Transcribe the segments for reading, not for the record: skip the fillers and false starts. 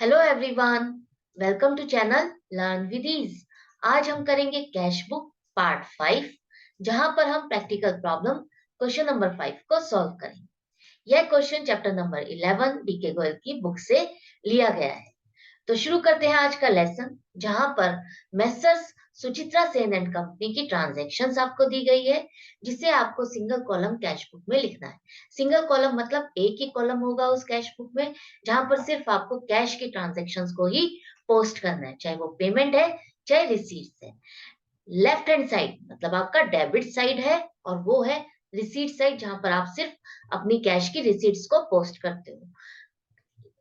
Hello everyone, welcome to channel learn with ease. आज हम करेंगे कैश बुक पार्ट 5, जहां पर हम प्रैक्टिकल प्रॉब्लम क्वेश्चन नंबर 5 को सॉल्व करेंगे। यह question chapter number 11 DK Goyal की बुक से लिया गया है। तो शुरू करते हैं आज का लेसन, जहां पर messrs Suchitra Sen and company की ट्रांजैक्शंस आपको दी गई है, जिसे आपको सिंगल कॉलम कैश बुक में लिखना है। सिंगल कॉलम मतलब एक ही कॉलम होगा उस कैश बुक में, जहां पर सिर्फ आपको कैश की ट्रांजैक्शंस को ही पोस्ट करना है, चाहे वो पेमेंट है चाहे रिसीट्स है। लेफ्ट हैंड साइड मतलब आपका डेबिट साइड है, और वो है रिसीट साइड, जहां पर आप सिर्फ अपनी कैश की रिसीट्स को पोस्ट करते हो।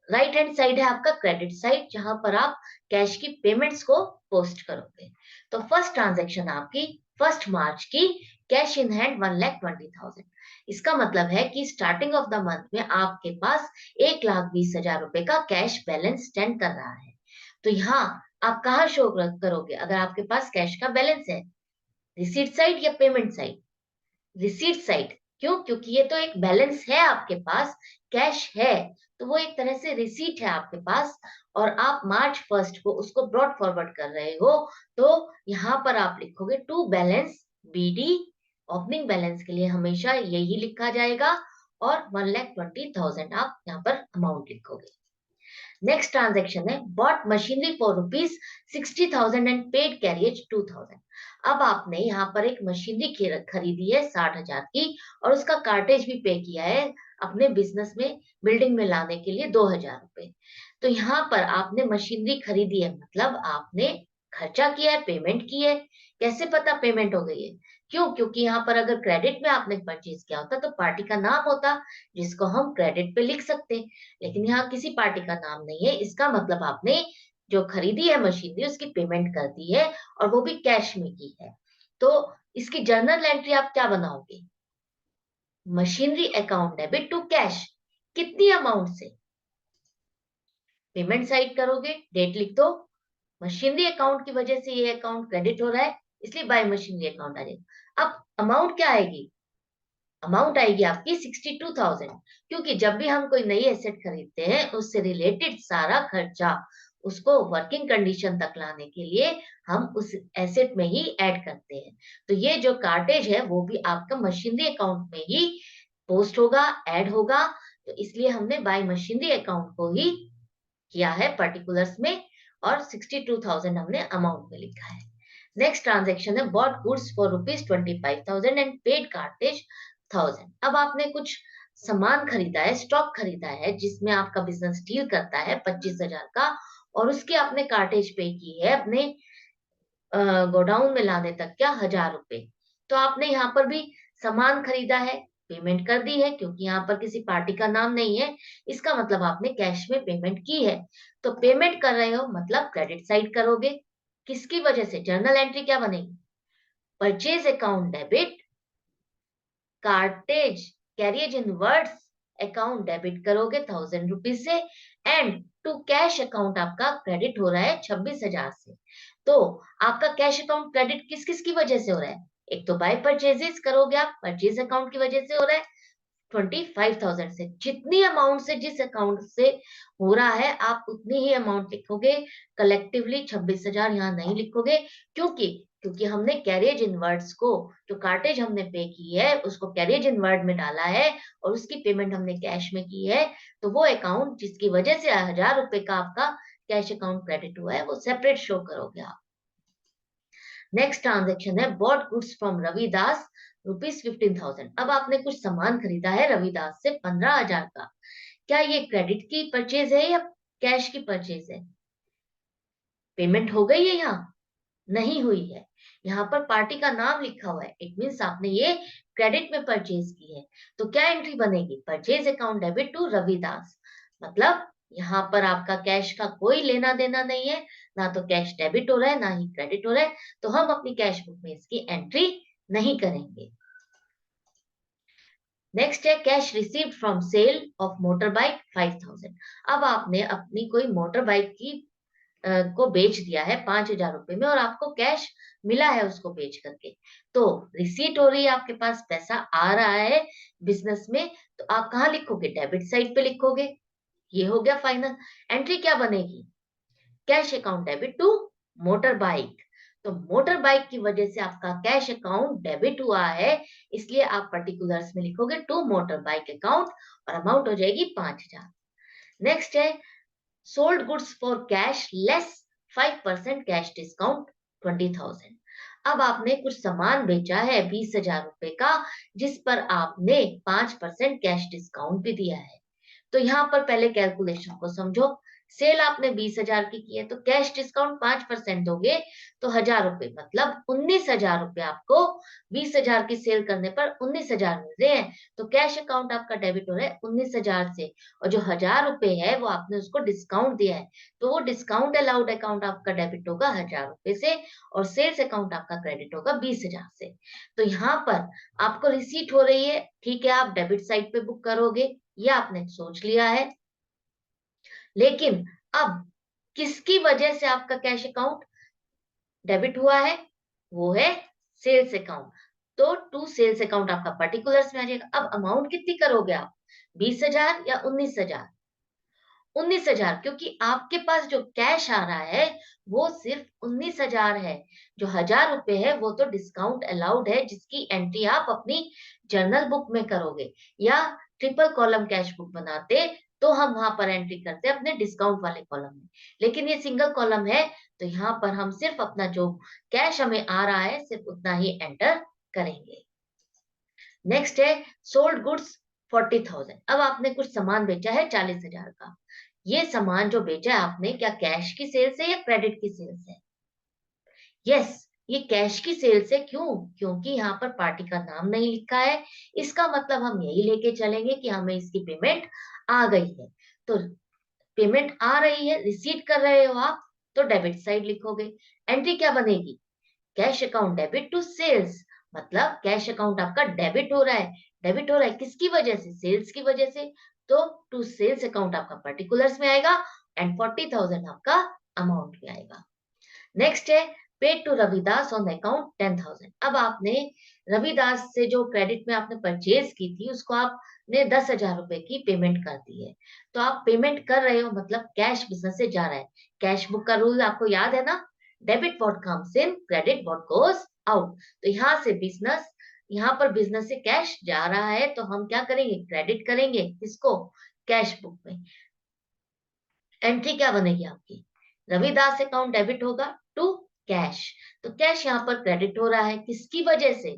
राइट हैंड साइड है आपका क्रेडिट साइड, जहां पर आप कैश की पेमेंट्स को पोस्ट करोगे। तो फर्स्ट ट्रांजैक्शन आपकी 1 मार्च की, कैश इन हैंड 1,20,000। इसका मतलब है कि स्टार्टिंग ऑफ द मंथ में आपके पास 1,20,000 रुपए का कैश बैलेंस स्टैंड कर रहा है। तो यहाँ आप कहाँ शो करोगे अगर आपके पास कैश का बैलेंस है? रिसीट साइड या पेमेंट साइड? Receipt side. क्यों? क्योंकि ये तो एक बैलेंस है आपके पास, कैश है, तो वो एक तरह से रिसीट है आपके पास, और आप मार्च 1 को उसको ब्रॉड फॉरवर्ड कर रहे हो। तो यहाँ पर आप लिखोगे to balance BD. Opening balance के लिए हमेशा यही लिखा जाएगा, और 1,20,000 आप यहाँ पर अमाउंट लिखोगे। नेक्स्ट ट्रांजेक्शन है bought machinery for rupees 60,000 and paid carriage 2,000। अब आपने यहाँ पर एक मशीनरी खरीदी है 60,000 की, और उसका कार्टेज भी पे किया है अपने बिजनेस में, बिल्डिंग में लाने के लिए 2,000 रुपए। तो यहाँ पर आपने मशीनरी खरीदी है, मतलब आपने खर्चा किया है, पेमेंट की है। कैसे पता पेमेंट हो गई है? क्यों? क्योंकि यहाँ पर अगर क्रेडिट में आपने परचेज किया होता तो पार्टी का नाम होता, जिसको हम क्रेडिट पे लिख सकते, लेकिन यहाँ किसी पार्टी का नाम नहीं है। इसका मतलब आपने जो खरीदी है मशीनरी, उसकी पेमेंट कर दी है, और वो भी कैश में की है। तो इसकी जर्नल एंट्री आप क्या बनाओगे? Machinery account debit to cash. कितनी अमाउंट से? पेमेंट साइड करोगे, डेट लिख दो, मशीनरी अकाउंट की वजह से ये अकाउंट क्रेडिट हो रहा है, इसलिए बाय मशीनरी अकाउंट आ जाएगा। अब अमाउंट क्या आएगी? अमाउंट आएगी आपकी 62,000, क्योंकि जब भी हम कोई नई एसेट खरीदते हैं उससे रिलेटेड सारा खर्चा, उसको वर्किंग कंडीशन तक लाने के लिए हम उस एसेट में ही ऐड करते हैं। तो ये जो कार्टेज है वो भी आपका मशीनरी अकाउंट में ही पोस्ट होगा, ऐड होगा। तो इसलिए हमने बाय मशीनरी अकाउंट को ही किया है पर्टिकुलर्स में, और 62,000 हमने अमाउंट में लिखा है। नेक्स्ट ट्रांजेक्शन है bought goods for rupees 25,000 and paid cartage 1,000। अब आपने कुछ सामान खरीदा है, स्टॉक खरीदा है, जिसमें आपका बिजनेस डील करता है 25,000 का, और उसके आपने कार्टेज पे की है अपने गोडाउन में लाने तक क्या 1,000 रुपए। तो आपने यहाँ पर भी सामान खरीदा है, पेमेंट कर दी है, क्योंकि यहाँ पर किसी पार्टी का नाम नहीं है। इसका मतलब आपने कैश में पेमेंट की है। तो पेमेंट कर रहे हो मतलब क्रेडिट साइड करोगे। किसकी वजह से? जर्नल एंट्री क्या बनेगी? Purchase account debit, cartage carriage inwards account debit करोगे 1,000 रुपीज से, एंड टू कैश अकाउंट आपका क्रेडिट हो रहा है 26,000 से। तो आपका कैश अकाउंट क्रेडिट किस किस की वजह से हो रहा है? एक तो बाय परचेजेस करोगे आप, परचेज अकाउंट की वजह से हो रहा है 25,000 से। जितनी अमाउंट से, जिस अकाउंट से हो रहा है, आप उतनी ही अमाउंट लिखोगे। कलेक्टिवली 26,000 यहाँ नहीं लिखोगे। क्योंकि क्योंकि हमने कैरियज इन वर्ड्स को, जो कार्टेज हमने पे की है उसको कैरियज इन वर्ड में डाला है, और उसकी पेमेंट हमने कैश में की है। तो वो अकाउंट जिसकी वजह से 1,000 रुपए का आपका कैश अकाउंट क्रेडिट हुआ है, वो सेपरेट शो करोगे आप। नेक्स्ट ट्रांजेक्शन है bought goods from Ravidas rupees 15,000। अब आपने कुछ सामान खरीदा है रविदास से 15,000 का। क्या ये क्रेडिट की परचेज है या कैश की परचेज है? पेमेंट हो गई है यहाँ? नहीं हुई है। यहाँ पर पार्टी का नाम लिखा हुआ है, इट मीन्स आपने ये क्रेडिट में परचेज की है। तो क्या एंट्री बनेगी? Purchase account debit to Ravidas. मतलब यहाँ पर आपका कैश का कोई लेना देना नहीं है, ना तो कैश डेबिट हो रहा है ना ही क्रेडिट हो रहा है, तो हम अपनी कैश बुक में इसकी एंट्री नहीं करेंगे। नेक्स्ट है cash received from sale of motor bike 5,000। अब आपने अपनी कोई मोटर बाइक की को बेच दिया है 5,000 रुपए में, और आपको कैश मिला है उसको बेच करके। तो रिसीट हो रही है, आपके पास पैसा आ रहा है बिजनेस में। तो आप कहाँ लिखोगे? डेबिट साइड पे लिखोगे। ये हो गया फाइनल। एंट्री क्या बनेगी? Cash account debit to motor bike. तो मोटर बाइक की वजह से आपका कैश अकाउंट डेबिट हुआ है, इसलिए आप पर्टिकुलर्स में लिखोगे टू मोटर बाइक अकाउंट और अमाउंट हो जाएगी 5,000। नेक्स्ट है sold goods for cash less 5% cash discount 20,000। अब आपने कुछ सामान बेचा है 20,000 रुपए का, जिस पर आपने 5% कैश डिस्काउंट भी दिया है। तो यहाँ पर पहले कैलकुलेशन को समझो। सेल आपने 20,000 की है, तो कैश डिस्काउंट 5% दोगे तो 1,000 रुपए मतलब 19,000 रुपए आपको 20,000 की सेल करने पर 19,000 मिल रहे हैं। तो कैश अकाउंट आपका डेबिट हो रहा है 19,000 से, और जो 1,000 रुपए है वो आपने उसको डिस्काउंट दिया है, तो वो डिस्काउंट अलाउड अकाउंट आपका डेबिट होगा 1,000 रुपए से, और सेल्स अकाउंट आपका क्रेडिट होगा 20,000 से। तो यहाँ पर आपको रिसीट हो रही है, ठीक है, आप डेबिट साइड पे बुक करोगे, ये आपने सोच लिया है। लेकिन अब किसकी वजह से आपका कैश अकाउंट डेबिट हुआ है? वो है सेल्स अकाउंट। तो टू सेल्स अकाउंट आपका पर्टिकुलर्स में आ जाएगा। अब अमाउंट कितनी करोगे आप? 20,000 या 19,000? 19,000, क्योंकि आपके पास जो कैश आ रहा है वो सिर्फ 19,000 है। जो 1,000 रुपए है वो तो डिस्काउंट अलाउड है, जिसकी एंट्री आप अपनी जर्नल बुक में करोगे, या ट्रिपल कॉलम कैश बुक बनाते तो हम वहां पर एंट्री करते अपने डिस्काउंट वाले कॉलम में। लेकिन ये सिंगल कॉलम है, तो यहाँ पर हम सिर्फ अपना जो कैश हमें आ रहा है सिर्फ उतना ही एंटर करेंगे। नेक्स्ट है सोल्ड गुड्स 40,000। अब आपने कुछ सामान बेचा है 40,000 का। ये सामान जो बेचा है आपने, क्या कैश की सेल से या क्रेडिट की सेल से? यस, ये कैश की सेल से। क्यों? क्योंकि यहाँ पर पार्टी का नाम नहीं लिखा है। इसका मतलब हम यही लेके चलेंगे कि हमें इसकी पेमेंट आ गई है। तो पेमेंट आ रही है, रिसीट कर रहे हो आप, तो डेबिट साइड लिखोगे। एंट्री क्या बनेगी? Cash account debit to sales, मतलब कैश अकाउंट आपका डेबिट हो रहा है। डेबिट हो रहा है किसकी वजह से? सेल्स की वजह से। तो टू सेल्स अकाउंट आपका पर्टिकुलर्स में आएगा, एंड 40,000 आपका अमाउंट में आएगा। नेक्स्ट है paid to Ravidas on account 10,000। अब आपने रविदास से जो क्रेडिट में आपने परचेज की थी उसको आपने 10,000 रुपए की पेमेंट कर दी है। तो आप पेमेंट कर रहे हो, मतलब कैश बिजनेस से जा रहा है। कैश बुक का रूल आपको याद है ना? Debit what comes in, credit what goes out. तो यहाँ से बिजनेस, यहाँ पर बिजनेस से कैश जा रहा है, तो हम क्या करेंगे? क्रेडिट करेंगे किसको? कैश बुक में। एंट्री क्या बनेगी आपकी? रविदास अकाउंट डेबिट होगा टू कैश। तो कैश यहाँ पर क्रेडिट हो रहा है किसकी वजह से?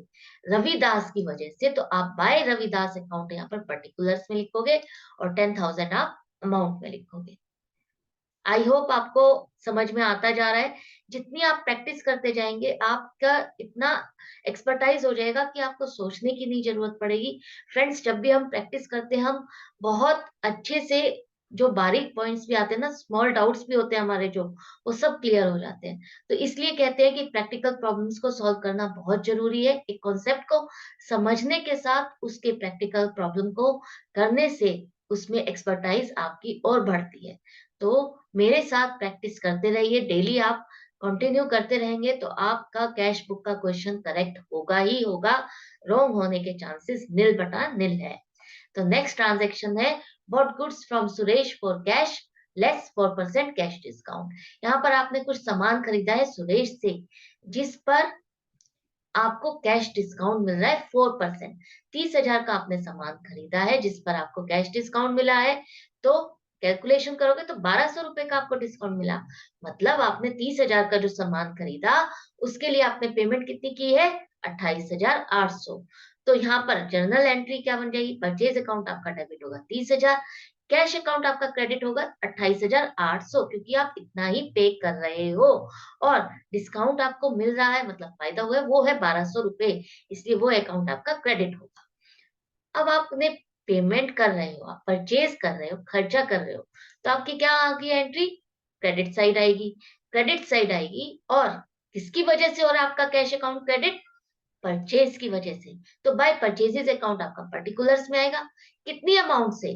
रविदास की वजह से। तो आप बाय रविदास अकाउंट यहाँ पर पर्टिकुलर्स में लिखोगे, और 10,000 आप अमाउंट में लिखोगे। आई होप आपको समझ में आता जा रहा है। जितनी आप प्रैक्टिस करते जाएंगे आपका इतना एक्सपर्टाइज हो जाएगा कि आपको सोचने की नहीं जरूरत पड़ेगी। फ्रेंड्स, जब भी हम प्रैक्टिस करते हैं हम बहुत अच्छे से, जो बारीक पॉइंट्स भी आते हैं ना, स्मॉल डाउट्स भी होते हैं हमारे जो, वो सब क्लियर हो जाते हैं। तो इसलिए कहते हैं कि प्रैक्टिकल प्रॉब्लम्स को सॉल्व करना बहुत जरूरी है। एक कॉन्सेप्ट को समझने के साथ उसके प्रैक्टिकल प्रॉब्लम को करने से उसमें एक्सपर्टाइज आपकी और बढ़ती है। तो मेरे साथ प्रैक्टिस करते रहिए, डेली आप कंटिन्यू करते रहेंगे तो आपका कैश बुक का क्वेश्चन करेक्ट होगा ही होगा। रॉन्ग होने के चांसेस निल बटा निल है। तो नेक्स्ट ट्रांजैक्शन है bought goods from Suresh for cash less 4% cash discount. यहाँ पर आपने कुछ सामान खरीदा है सुरेश से, जिस पर आपको कैश डिस्काउंट मिल रहा है 4%। 30,000 का आपने सामान खरीदा है जिस पर आपको कैश डिस्काउंट मिला है, तो कैलकुलेशन करोगे तो 1,200 रुपए का आपको डिस्काउंट मिला। मतलब आपने 30,000 का जो सामान खरीदा उसके लिए आपने पेमेंट कितनी की है? 28,800। तो यहाँ पर जर्नल एंट्री क्या बन जाएगी? परचेज अकाउंट आपका डेबिट होगा 30,000, कैश अकाउंट आपका क्रेडिट होगा 28,800, क्योंकि आप इतना ही पे कर रहे हो, और डिस्काउंट आपको मिल रहा है, मतलब फायदा हुआ है वो है 1,200 रुपए, इसलिए वो अकाउंट आपका क्रेडिट होगा। अब आपने पेमेंट कर रहे हो, आप परचेज कर रहे हो, खर्चा कर रहे हो, तो आपकी क्या आ गई एंट्री? क्रेडिट साइड आएगी। क्रेडिट साइड आएगी, और किसकी वजह से हो रहा है आपका कैश अकाउंट क्रेडिट? परचेज की वजह से। तो बाय परचेजेस अकाउंट आपका पर्टिकुलर्स में आएगा। कितनी अमाउंट से?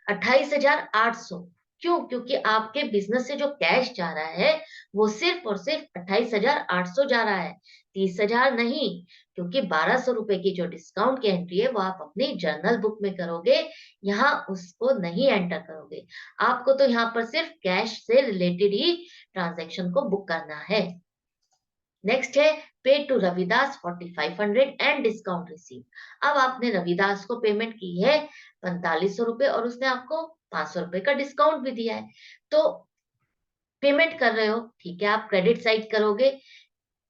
28,800। क्यों? क्योंकि आपके बिजनेस से जो कैश जा रहा है वो सिर्फ और सिर्फ 28,800 जा रहा है, 30,000 नहीं। क्योंकि 1200 रुपए की जो डिस्काउंट की एंट्री है वो आप अपनी जर्नल बुक में करोगे, यहाँ उसको नहीं एंटर करोगे। आपको तो यहाँ पर सिर्फ कैश से रिलेटेड ही ट्रांजैक्शन को बुक करना है। नेक्स्ट है pay to Ravidas 4500 and discount receive. अब आपने रविदास को पेमेंट की है 4500 रुपए और उसने आपको 500 रुपए का डिस्काउंट भी दिया है। तो पेमेंट कर रहे हो, ठीक है, आप क्रेडिट साइड करोगे।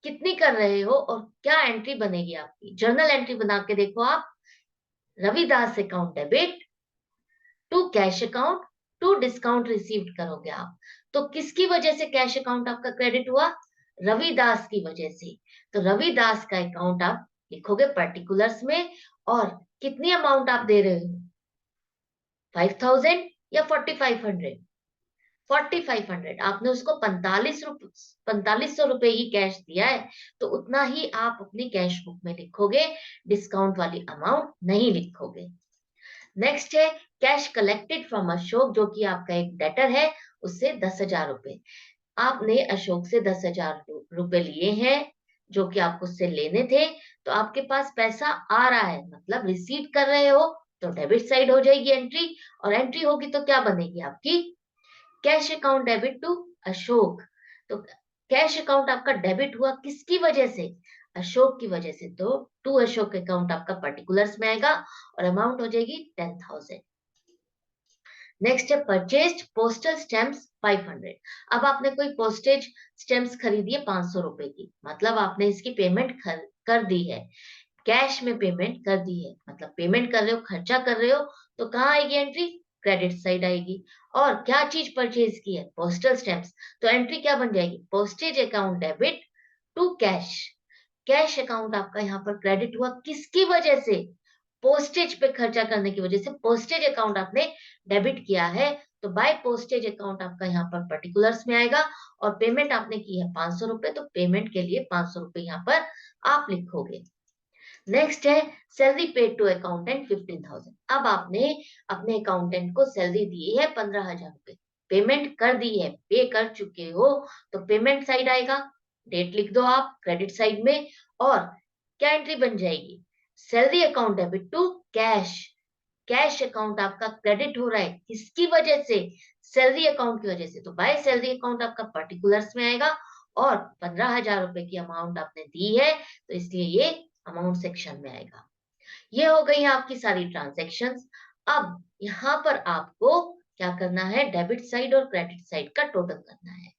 कितनी कर रहे हो और क्या एंट्री बनेगी आपकी? जर्नल एंट्री बना के देखो आप। Ravidas account debit to cash account to discount received करोगे आप। तो किसकी वजह से कैश अकाउंट आपका क्रेडिट हुआ? रविदास की वजह से। तो रविदास का अकाउंट आप लिखोगे पर्टिकुलर्स में। और कितनी अमाउंट आप दे रहे हो? 5000 या 4500? 4500। आपने उसको 4500 रुपए ही कैश दिया है, तो उतना ही आप अपनी कैश बुक में लिखोगे, डिस्काउंट वाली अमाउंट नहीं लिखोगे। नेक्स्ट है कैश कलेक्टेड फ्रॉम अशोक, जो कि आपका एक डेटर है, उससे 10,000 रुपए। आपने अशोक से 10,000 रुपए लिए हैं, जो कि आपको उससे लेने थे। तो आपके पास पैसा आ रहा है, मतलब रिसीव कर रहे हो, तो डेबिट साइड हो जाएगी एंट्री। और एंट्री होगी तो क्या बनेगी आपकी? Cash account debit to Ashok. तो कैश अकाउंट आपका डेबिट हुआ किसकी वजह से? अशोक की वजह से। तो टू अशोक अकाउंट आपका पर्टिकुलर्स में आएगा और अमाउंट हो जाएगी 10,000। नेक्स्ट है परचेज्ड पोस्टल स्टैम्प्स 500। अब आपने कोई पोस्टेज स्टैम्प्स खरीदी है 500 रुपए की, मतलब आपने इसकी पेमेंट कर दी है, कैश में पेमेंट कर दी है, मतलब पेमेंट कर रहे हो, खर्चा कर रहे हो। तो कहाँ आएगी एंट्री? क्रेडिट साइड आएगी। और क्या चीज परचेज की है? Postal stamps. तो एंट्री क्या बन जाएगी? Postage account debit to cash. Cash account आपका यहाँ पर क्रेडिट हुआ किसकी वजह से? पोस्टेज पे खर्चा करने की वजह से पोस्टेज अकाउंट आपने डेबिट किया है। तो बाय पोस्टेज अकाउंट आपका यहाँ पर पर्टिकुलर्स में आएगा। और पेमेंट आपने की है 500 रुपए, तो पेमेंट के लिए 500 रुपए यहाँ पर आप लिखोगे। नेक्स्ट है सैलरी पेड टू अकाउंटेंट 15,000। अब आपने अपने अकाउंटेंट को सैलरी दी है 15,000 रुपए, पेमेंट कर दी है, पे कर चुके हो। तो पेमेंट साइड आएगा, डेट लिख दो आप क्रेडिट साइड में। और क्या एंट्री बन जाएगी? Salary account debit to cash. Cash account आपका क्रेडिट हो रहा है किसकी वजह से? सैलरी अकाउंट की वजह से। तो बाय सैलरी अकाउंट आपका पर्टिकुलर्स में आएगा। और 15,000 रुपए की अमाउंट आपने दी है, तो इसलिए ये अमाउंट सेक्शन में आएगा। ये हो गई है आपकी सारी ट्रांजैक्शंस। अब यहाँ पर आपको क्या करना है? डेबिट साइड और क्रेडिट साइड का टोटल करना है।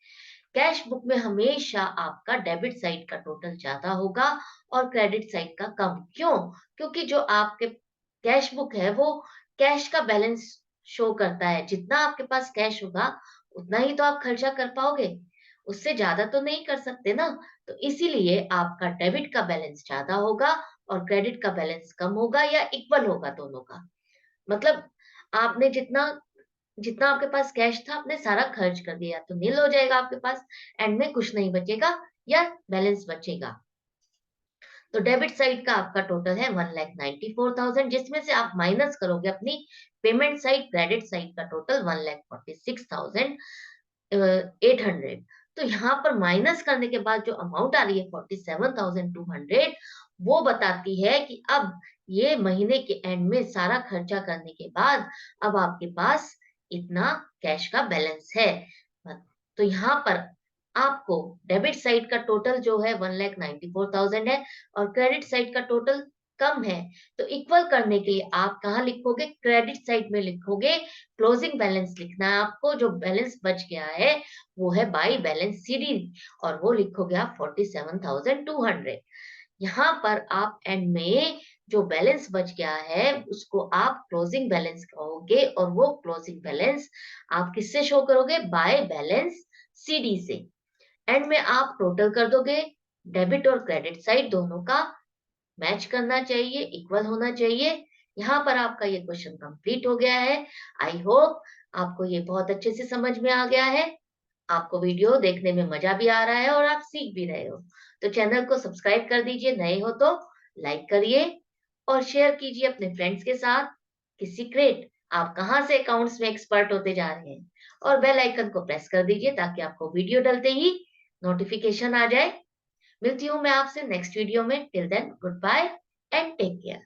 कैश बुक में हमेशा आपका डेबिट साइड का टोटल ज्यादा होगा और क्रेडिट साइड का कम। क्यों? क्योंकि जो आपके कैश बुक है वो कैश का बैलेंस शो करता है। जितना आपके पास कैश होगा उतना ही तो आप खर्चा कर पाओगे, उससे ज्यादा तो नहीं कर सकते ना। तो इसीलिए आपका डेबिट का बैलेंस ज्यादा होगा और क्रेडिट का बैलेंस कम होगा या इक्वल होगा दोनों का। मतलब आपने जितना जितना आपके पास कैश था आपने सारा खर्च कर दिया, तो नील हो जाएगा आपके पास, एंड में कुछ नहीं बचेगा या बैलेंस बचेगा। तो डेबिट साइड का आपका टोटल है 1,94,000, जिसमें से आप माइनस करोगे अपनी पेमेंट साइड, क्रेडिट साइड का टोटल 1,46,800। तो यहाँ पर माइनस करने के बाद जो अमाउंट आ रही है 47,200, वो बताती है कि अब ये महीने के एंड में सारा खर्चा करने के बाद अब आपके पास इतना कैश का बैलेंस है। तो यहाँ पर आपको डेबिट साइड का टोटल जो है 1,94,000 है और क्रेडिट साइड का टोटल कम है। तो इक्वल करने के लिए आप कहाँ लिखोगे? क्रेडिट साइड में लिखोगे। क्लोजिंग बैलेंस लिखना है आपको, जो बैलेंस बच गया है वो है बाई बैलेंस सीडी, और वो लिखोगे आप 47,200। यहाँ पर आप एंड में जो बैलेंस बच गया है उसको आप क्लोजिंग बैलेंस कहोगे, और वो क्लोजिंग बैलेंस आप किससे शो करोगे? बाय बैलेंस सीडी से। एंड में आप टोटल कर दोगे, डेबिट और क्रेडिट साइड दोनों का मैच करना चाहिए, इक्वल होना चाहिए। यहाँ पर आपका ये क्वेश्चन कंप्लीट हो गया है। आई होप आपको ये बहुत अच्छे से समझ में आ गया है, आपको वीडियो देखने में मजा भी आ रहा है और आप सीख भी रहे हो। तो चैनल को सब्सक्राइब कर दीजिए, नए हो तो लाइक करिए और शेयर कीजिए अपने फ्रेंड्स के साथ कि सीक्रेट आप कहाँ से अकाउंट्स में एक्सपर्ट होते जा रहे हैं। और बेल आइकन को प्रेस कर दीजिए ताकि आपको वीडियो डलते ही नोटिफिकेशन आ जाए। मिलती हूँ मैं आपसे नेक्स्ट वीडियो में। Till then goodbye and take care.